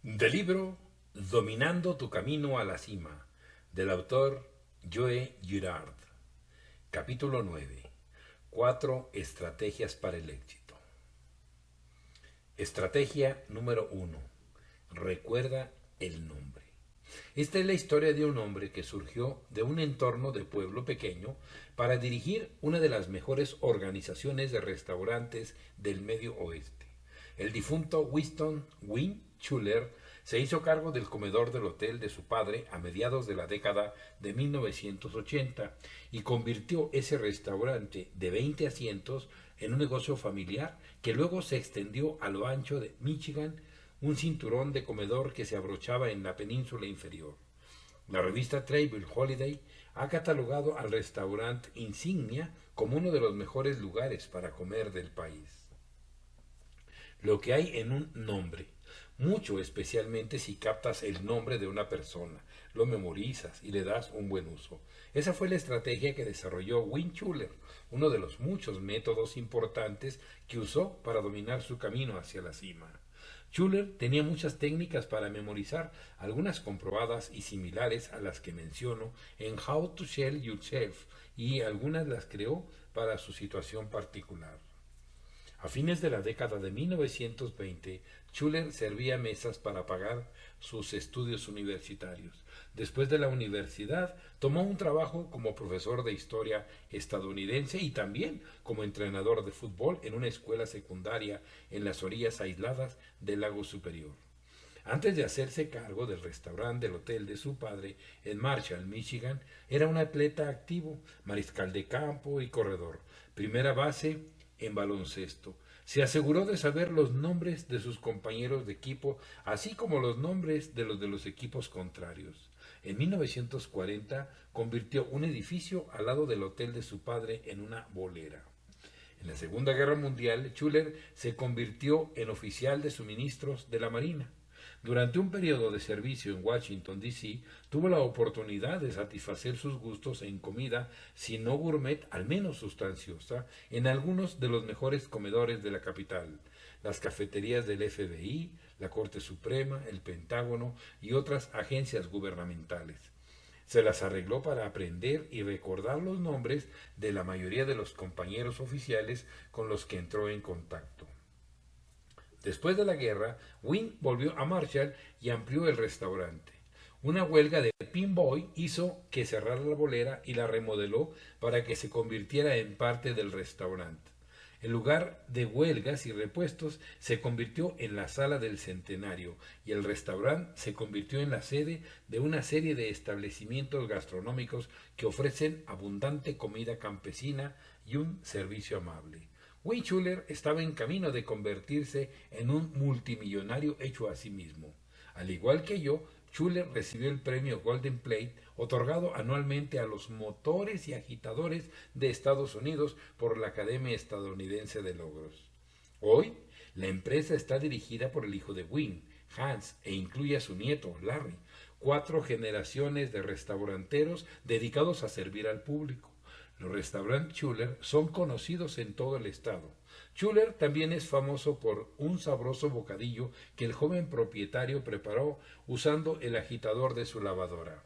Del libro Dominando tu camino a la cima, del autor Joe Girard. Capítulo 9. 4 estrategias para el éxito. Estrategia número 1. Recuerda el nombre. Esta es la historia de un hombre que surgió de un entorno de pueblo pequeño para dirigir una de las mejores organizaciones de restaurantes del Medio Oeste. El difunto Winston Win Schuller se hizo cargo del comedor del hotel de su padre a mediados de la década de 1980 y convirtió ese restaurante de 20 asientos en un negocio familiar que luego se extendió a lo ancho de Michigan, un cinturón de comedor que se abrochaba en la península inferior. La revista Travel Holiday ha catalogado al restaurante insignia como uno de los mejores lugares para comer del país. Lo que hay en un nombre. Mucho, especialmente si captas el nombre de una persona, lo memorizas y le das un buen uso. Esa fue la estrategia que desarrolló Win Schuller, uno de los muchos métodos importantes que usó para dominar su camino hacia la cima. Schuller tenía muchas técnicas para memorizar, algunas comprobadas y similares a las que menciono en How to Sell Yourself, y algunas las creó para su situación particular. A fines de la década de 1920, Schuller servía mesas para pagar sus estudios universitarios. Después de la universidad, tomó un trabajo como profesor de historia estadounidense y también como entrenador de fútbol en una escuela secundaria en las orillas aisladas del lago Superior. Antes de hacerse cargo del restaurante del hotel de su padre en Marshall, Michigan, era un atleta activo, mariscal de campo y corredor, primera base en baloncesto. Se aseguró de saber los nombres de sus compañeros de equipo, así como los nombres de los equipos contrarios. En 1940 convirtió un edificio al lado del hotel de su padre en una bolera. En la Segunda Guerra Mundial, Schuller se convirtió en oficial de suministros de la Marina. Durante un periodo de servicio en Washington, D.C., tuvo la oportunidad de satisfacer sus gustos en comida, si no gourmet, al menos sustanciosa, en algunos de los mejores comedores de la capital, las cafeterías del FBI, la Corte Suprema, el Pentágono y otras agencias gubernamentales. Se las arregló para aprender y recordar los nombres de la mayoría de los compañeros oficiales con los que entró en contacto. Después de la guerra, Wynn volvió a Marshall y amplió el restaurante. Una huelga de Pinboy hizo que cerrara la bolera y la remodeló para que se convirtiera en parte del restaurante. En lugar de huelgas y repuestos, se convirtió en la sala del centenario y el restaurante se convirtió en la sede de una serie de establecimientos gastronómicos que ofrecen abundante comida campesina y un servicio amable. Win Schuller estaba en camino de convertirse en un multimillonario hecho a sí mismo. Al igual que yo, Schuller recibió el premio Golden Plate, otorgado anualmente a los motores y agitadores de Estados Unidos por la Academia Estadounidense de Logros. Hoy, la empresa está dirigida por el hijo de Win, Hans, e incluye a su nieto, Larry, 4 generaciones de restauranteros dedicados a servir al público. Los restaurantes Schuller son conocidos en todo el estado. Schuller también es famoso por un sabroso bocadillo que el joven propietario preparó usando el agitador de su lavadora.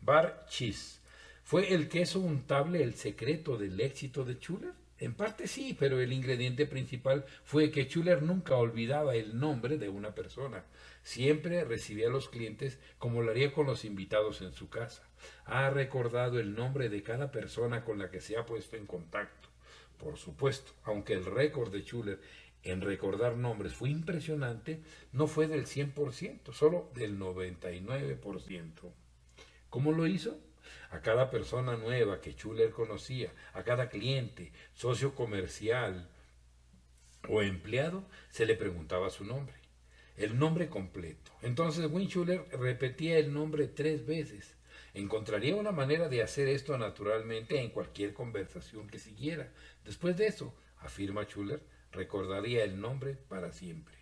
Bar Cheese. ¿Fue el queso untable el secreto del éxito de Schuller? En parte sí, pero el ingrediente principal fue que Schuller nunca olvidaba el nombre de una persona. Siempre recibía a los clientes como lo haría con los invitados en su casa. Ha recordado el nombre de cada persona con la que se ha puesto en contacto. Por supuesto, aunque el récord de Schuller en recordar nombres fue impresionante, no fue del 100%, solo del 99%. ¿Cómo lo hizo? A cada persona nueva que Schuller conocía, a cada cliente, socio comercial o empleado, se le preguntaba su nombre, el nombre completo. Entonces Win Schuller repetía el nombre 3 veces. Encontraría una manera de hacer esto naturalmente en cualquier conversación que siguiera. Después de eso, afirma Schuller, recordaría el nombre para siempre.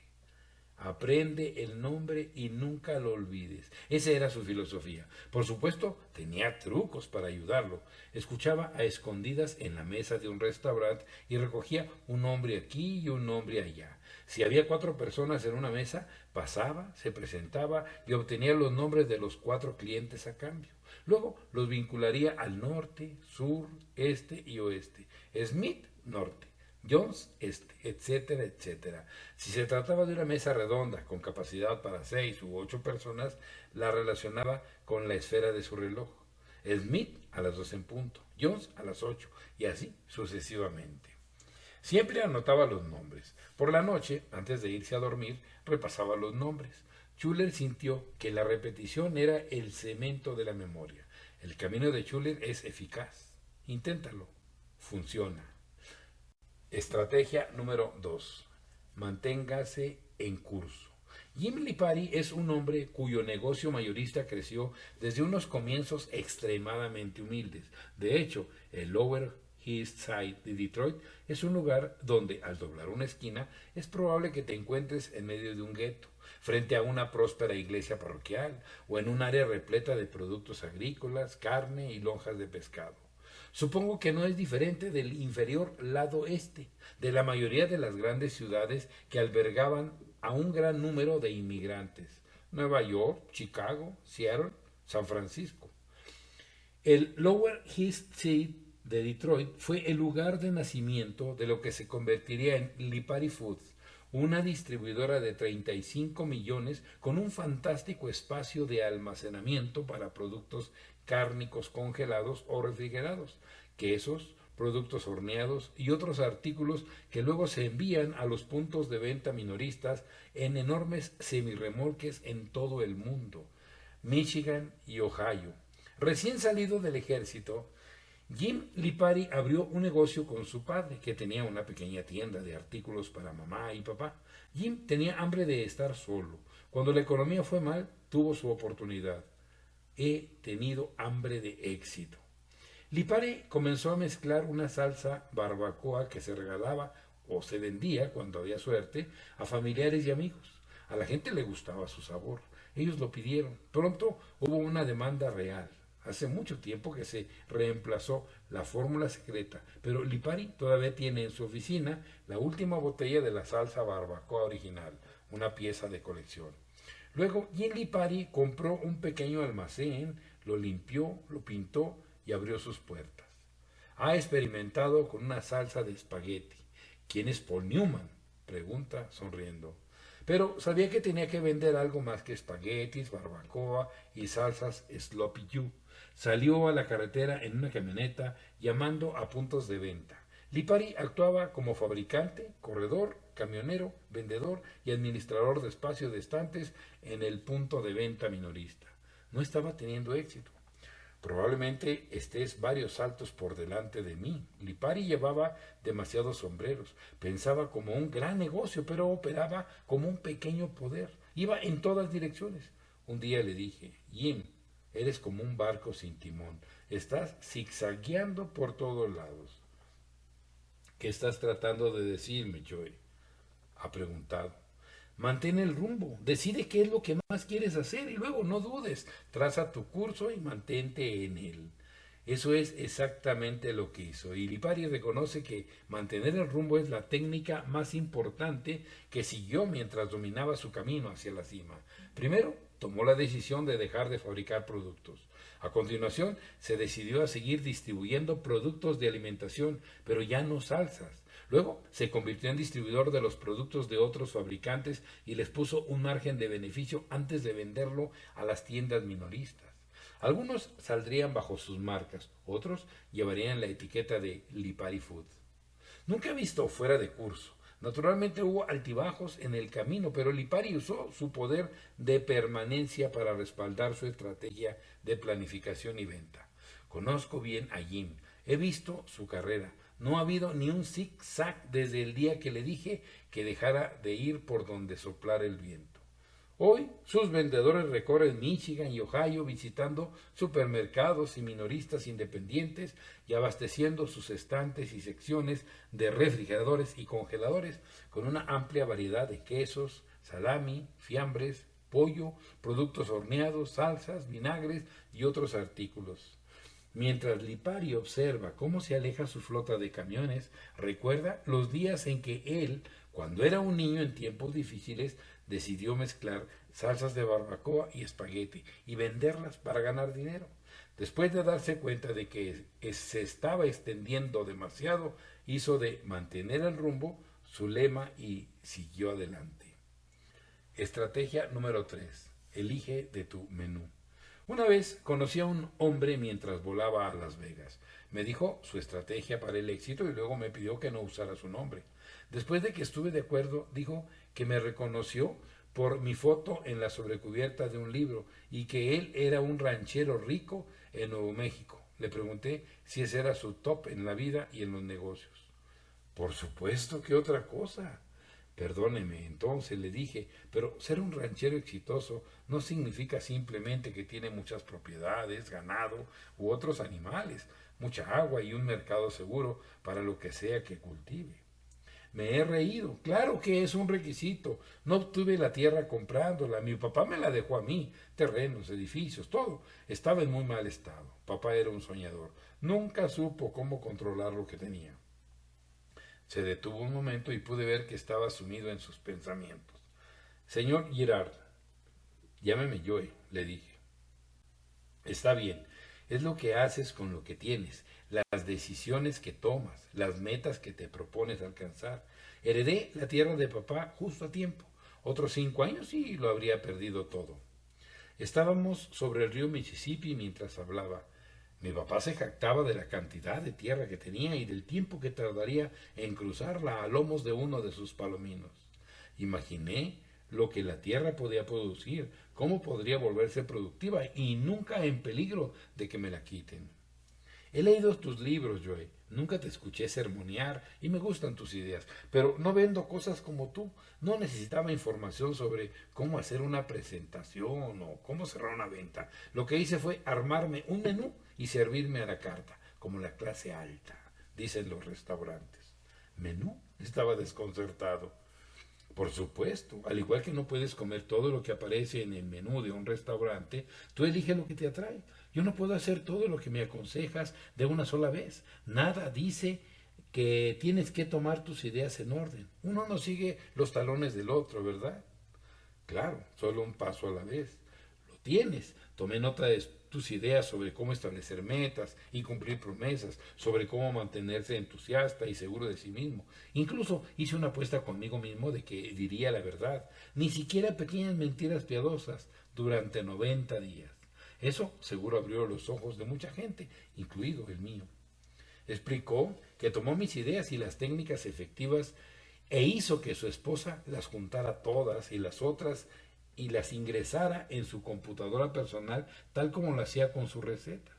Aprende el nombre y nunca lo olvides. Esa era su filosofía. Por supuesto, tenía trucos para ayudarlo. Escuchaba a escondidas en la mesa de un restaurante y recogía un nombre aquí y un nombre allá. Si había 4 personas en una mesa, pasaba, se presentaba y obtenía los nombres de los 4 clientes a cambio. Luego los vincularía al norte, sur, este y oeste. Smith, norte. Jones, este, etcétera, etcétera. Si se trataba de una mesa redonda con capacidad para 6 u 8 personas, la relacionaba con la esfera de su reloj. Smith a las 2 en punto, Jones a las 8 y así sucesivamente. Siempre anotaba los nombres. Por la noche, antes de irse a dormir, repasaba los nombres. Schuller sintió que la repetición era el cemento de la memoria. El camino de Schuller es eficaz. Inténtalo. Funciona. Estrategia número 2. Manténgase en curso. Jim Lipari es un hombre cuyo negocio mayorista creció desde unos comienzos extremadamente humildes. De hecho, el Lower East Side de Detroit es un lugar donde, al doblar una esquina, es probable que te encuentres en medio de un gueto, frente a una próspera iglesia parroquial o en un área repleta de productos agrícolas, carne y lonjas de pescado. Supongo que no es diferente del inferior lado este, de la mayoría de las grandes ciudades que albergaban a un gran número de inmigrantes. Nueva York, Chicago, Seattle, San Francisco. El Lower East Side de Detroit fue el lugar de nacimiento de lo que se convertiría en Lipari Foods, una distribuidora de 35 millones con un fantástico espacio de almacenamiento para productos cárnicos congelados o refrigerados, quesos, productos horneados y otros artículos que luego se envían a los puntos de venta minoristas en enormes semirremolques en todo el mundo, Michigan y Ohio. Recién salido del ejército, Jim Lipari abrió un negocio con su padre, que tenía una pequeña tienda de artículos para mamá y papá. Jim tenía hambre de estar solo. Cuando la economía fue mal, tuvo su oportunidad. He tenido hambre de éxito. Lipari comenzó a mezclar una salsa barbacoa que se regalaba o se vendía, cuando había suerte, a familiares y amigos. A la gente le gustaba su sabor. Ellos lo pidieron. Pronto hubo una demanda real. Hace mucho tiempo que se reemplazó la fórmula secreta, pero Lipari todavía tiene en su oficina la última botella de la salsa barbacoa original, una pieza de colección. Luego, Jim Lipari compró un pequeño almacén, lo limpió, lo pintó y abrió sus puertas. Ha experimentado con una salsa de espagueti. ¿Quién es Paul Newman?, pregunta sonriendo. Pero sabía que tenía que vender algo más que espaguetis, barbacoa y salsas Sloppy Joe. Salió a la carretera en una camioneta llamando a puntos de venta. Lipari actuaba como fabricante, corredor, camionero, vendedor y administrador de espacio de estantes en el punto de venta minorista. No estaba teniendo éxito. Probablemente estés varios saltos por delante de mí. Lipari llevaba demasiados sombreros. Pensaba como un gran negocio, pero operaba como un pequeño poder. Iba en todas direcciones. Un día le dije: Jim, eres como un barco sin timón. Estás zigzagueando por todos lados. ¿Qué estás tratando de decirme, Joey?, ha preguntado. Mantén el rumbo, decide qué es lo que más quieres hacer y luego no dudes, traza tu curso y mantente en él. Eso es exactamente lo que hizo, y Lipari reconoce que mantener el rumbo es la técnica más importante que siguió mientras dominaba su camino hacia la cima. Primero, tomó la decisión de dejar de fabricar productos. A continuación, se decidió a seguir distribuyendo productos de alimentación, pero ya no salsas. Luego se convirtió en distribuidor de los productos de otros fabricantes y les puso un margen de beneficio antes de venderlo a las tiendas minoristas. Algunos saldrían bajo sus marcas, otros llevarían la etiqueta de Lipari Foods. Nunca he visto fuera de curso. Naturalmente hubo altibajos en el camino, pero Lipari usó su poder de permanencia para respaldar su estrategia de planificación y venta. Conozco bien a Jim, he visto su carrera. No ha habido ni un zig-zag desde el día que le dije que dejara de ir por donde soplara el viento. Hoy sus vendedores recorren Michigan y Ohio visitando supermercados y minoristas independientes y abasteciendo sus estantes y secciones de refrigeradores y congeladores con una amplia variedad de quesos, salami, fiambres, pollo, productos horneados, salsas, vinagres y otros artículos. Mientras Lipari observa cómo se aleja su flota de camiones, recuerda los días en que él, Cuando era un niño en tiempos difíciles, decidió mezclar salsas de barbacoa y espagueti y venderlas para ganar dinero. Después de darse cuenta de que se estaba extendiendo demasiado, hizo de mantener el rumbo su lema y siguió adelante. Estrategia número 3. Elige de tu menú. Una vez conocí a un hombre mientras volaba a Las Vegas. Me dijo su estrategia para el éxito y luego me pidió que no usara su nombre. Después de que estuve de acuerdo, dijo que me reconoció por mi foto en la sobrecubierta de un libro y que él era un ranchero rico en Nuevo México. Le pregunté si ese era su top en la vida y en los negocios. Por supuesto, ¿qué otra cosa? Perdóneme, entonces le dije, pero ser un ranchero exitoso no significa simplemente que tiene muchas propiedades, ganado u otros animales, mucha agua y un mercado seguro para lo que sea que cultive. Me he reído, claro que es un requisito. No obtuve la tierra comprándola, mi papá me la dejó a mí, terrenos, edificios, todo. Estaba en muy mal estado. Papá era un soñador, nunca supo cómo controlar lo que tenía. Se detuvo un momento y pude ver que estaba sumido en sus pensamientos. Señor Girard, llámeme Joe, le dije. Está bien, es lo que haces con lo que tienes, las decisiones que tomas, las metas que te propones alcanzar. Heredé la tierra de papá justo a tiempo. Otros 5 años y lo habría perdido todo. Estábamos sobre el río Mississippi mientras hablaba. Mi papá se jactaba de la cantidad de tierra que tenía y del tiempo que tardaría en cruzarla a lomos de uno de sus palominos. Imaginé lo que la tierra podía producir, cómo podría volverse productiva y nunca en peligro de que me la quiten. He leído tus libros, Joe. Nunca te escuché sermonear y me gustan tus ideas, pero no vendo cosas como tú. No necesitaba información sobre cómo hacer una presentación o cómo cerrar una venta. Lo que hice fue armarme un menú y servirme a la carta, como la clase alta, dicen los restaurantes. ¿Menú? Estaba desconcertado. Por supuesto, al igual que no puedes comer todo lo que aparece en el menú de un restaurante, tú eliges lo que te atrae. Yo no puedo hacer todo lo que me aconsejas de una sola vez. Nada dice que tienes que tomar tus ideas en orden. Uno no sigue los talones del otro, ¿verdad? Claro, solo un paso a la vez. Lo tienes. Tomé nota de tus ideas sobre cómo establecer metas y cumplir promesas, sobre cómo mantenerse entusiasta y seguro de sí mismo. Incluso hice una apuesta conmigo mismo de que diría la verdad, ni siquiera pequeñas mentiras piadosas, durante 90 días. Eso seguro abrió los ojos de mucha gente, incluido el mío. Explicó que tomó mis ideas y las técnicas efectivas e hizo que su esposa las juntara todas y las otras y las ingresara en su computadora personal tal como lo hacía con sus recetas.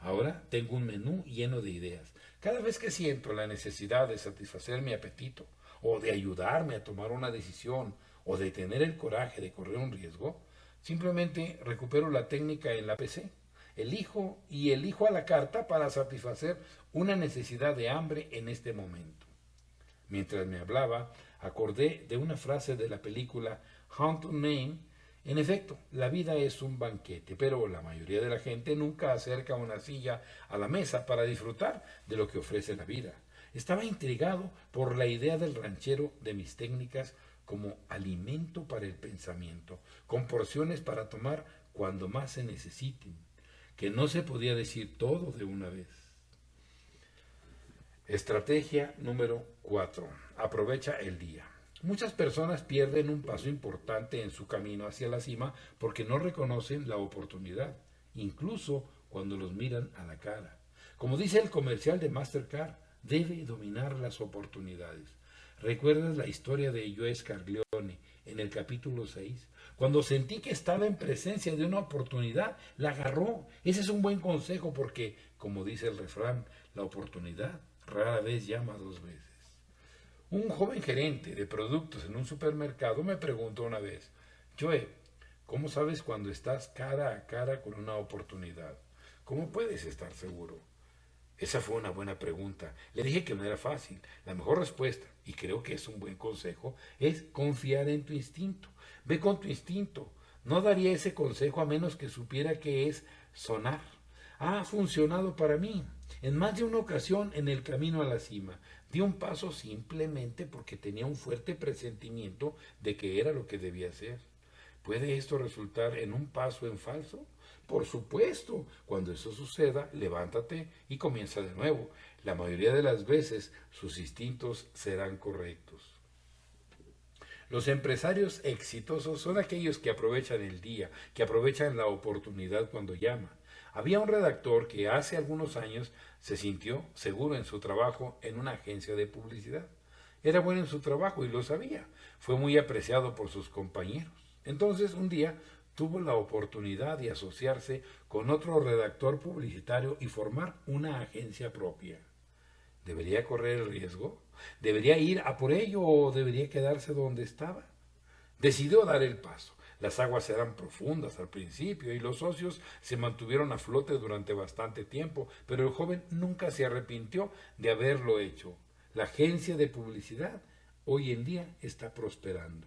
Ahora tengo un menú lleno de ideas. Cada vez que siento la necesidad de satisfacer mi apetito, o de ayudarme a tomar una decisión, o de tener el coraje de correr un riesgo, simplemente recupero la técnica en la PC. Elijo a la carta para satisfacer una necesidad de hambre en este momento. Mientras me hablaba, acordé de una frase de la película Haunted Name. En efecto, la vida es un banquete, pero la mayoría de la gente nunca acerca una silla a la mesa para disfrutar de lo que ofrece la vida. Estaba intrigado por la idea del ranchero de mis técnicas como alimento para el pensamiento, con porciones para tomar cuando más se necesiten, que no se podía decir todo de una vez. Estrategia número 4. Aprovecha el día. Muchas personas pierden un paso importante en su camino hacia la cima porque no reconocen la oportunidad, incluso cuando los miran a la cara. Como dice el comercial de Mastercard, debe dominar las oportunidades. ¿Recuerdas la historia de Joe Scaglione en el capítulo 6? Cuando sentí que estaba en presencia de una oportunidad, la agarró. Ese es un buen consejo porque, como dice el refrán, la oportunidad rara vez llama 2 veces. Un joven gerente de productos en un supermercado me preguntó una vez, Joe, ¿cómo sabes cuando estás cara a cara con una oportunidad? ¿Cómo puedes estar seguro? Esa fue una buena pregunta. Le dije que no era fácil. La mejor respuesta, y creo que es un buen consejo, es confiar en tu instinto. Ve con tu instinto. No daría ese consejo a menos que supiera que es sonar. Ha funcionado para mí. En más de una ocasión en el camino a la cima, dio un paso simplemente porque tenía un fuerte presentimiento de que era lo que debía hacer. ¿Puede esto resultar en un paso en falso? Por supuesto, cuando eso suceda, levántate y comienza de nuevo. La mayoría de las veces sus instintos serán correctos. Los empresarios exitosos son aquellos que aprovechan el día, que aprovechan la oportunidad cuando llama. Había un redactor que hace algunos años se sintió seguro en su trabajo en una agencia de publicidad. Era bueno en su trabajo y lo sabía. Fue muy apreciado por sus compañeros. Entonces, un día tuvo la oportunidad de asociarse con otro redactor publicitario y formar una agencia propia. ¿Debería correr el riesgo? ¿Debería ir a por ello o debería quedarse donde estaba? Decidió dar el paso. Las aguas eran profundas al principio y los socios se mantuvieron a flote durante bastante tiempo, pero el joven nunca se arrepintió de haberlo hecho. La agencia de publicidad hoy en día está prosperando.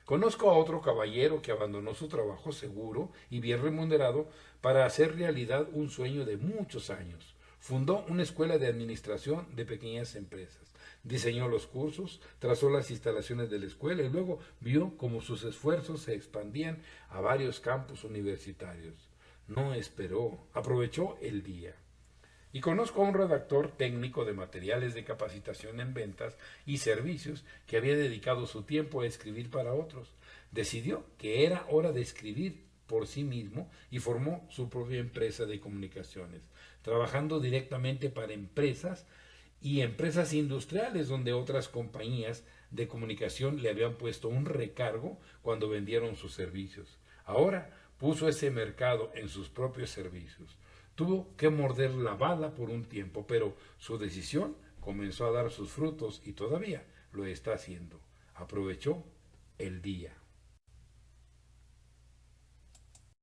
Conozco a otro caballero que abandonó su trabajo seguro y bien remunerado para hacer realidad un sueño de muchos años. Fundó una escuela de administración de pequeñas empresas. Diseñó los cursos, trazó las instalaciones de la escuela y luego vio cómo sus esfuerzos se expandían a varios campus universitarios. No esperó, aprovechó el día. Y conozco a un redactor técnico de materiales de capacitación en ventas y servicios que había dedicado su tiempo a escribir para otros. Decidió que era hora de escribir por sí mismo y formó su propia empresa de comunicaciones, trabajando directamente para empresas y empresas industriales donde otras compañías de comunicación le habían puesto un recargo cuando vendieron sus servicios. Ahora puso ese mercado en sus propios servicios. Tuvo que morder la bala por un tiempo, pero su decisión comenzó a dar sus frutos y todavía lo está haciendo. Aprovechó el día.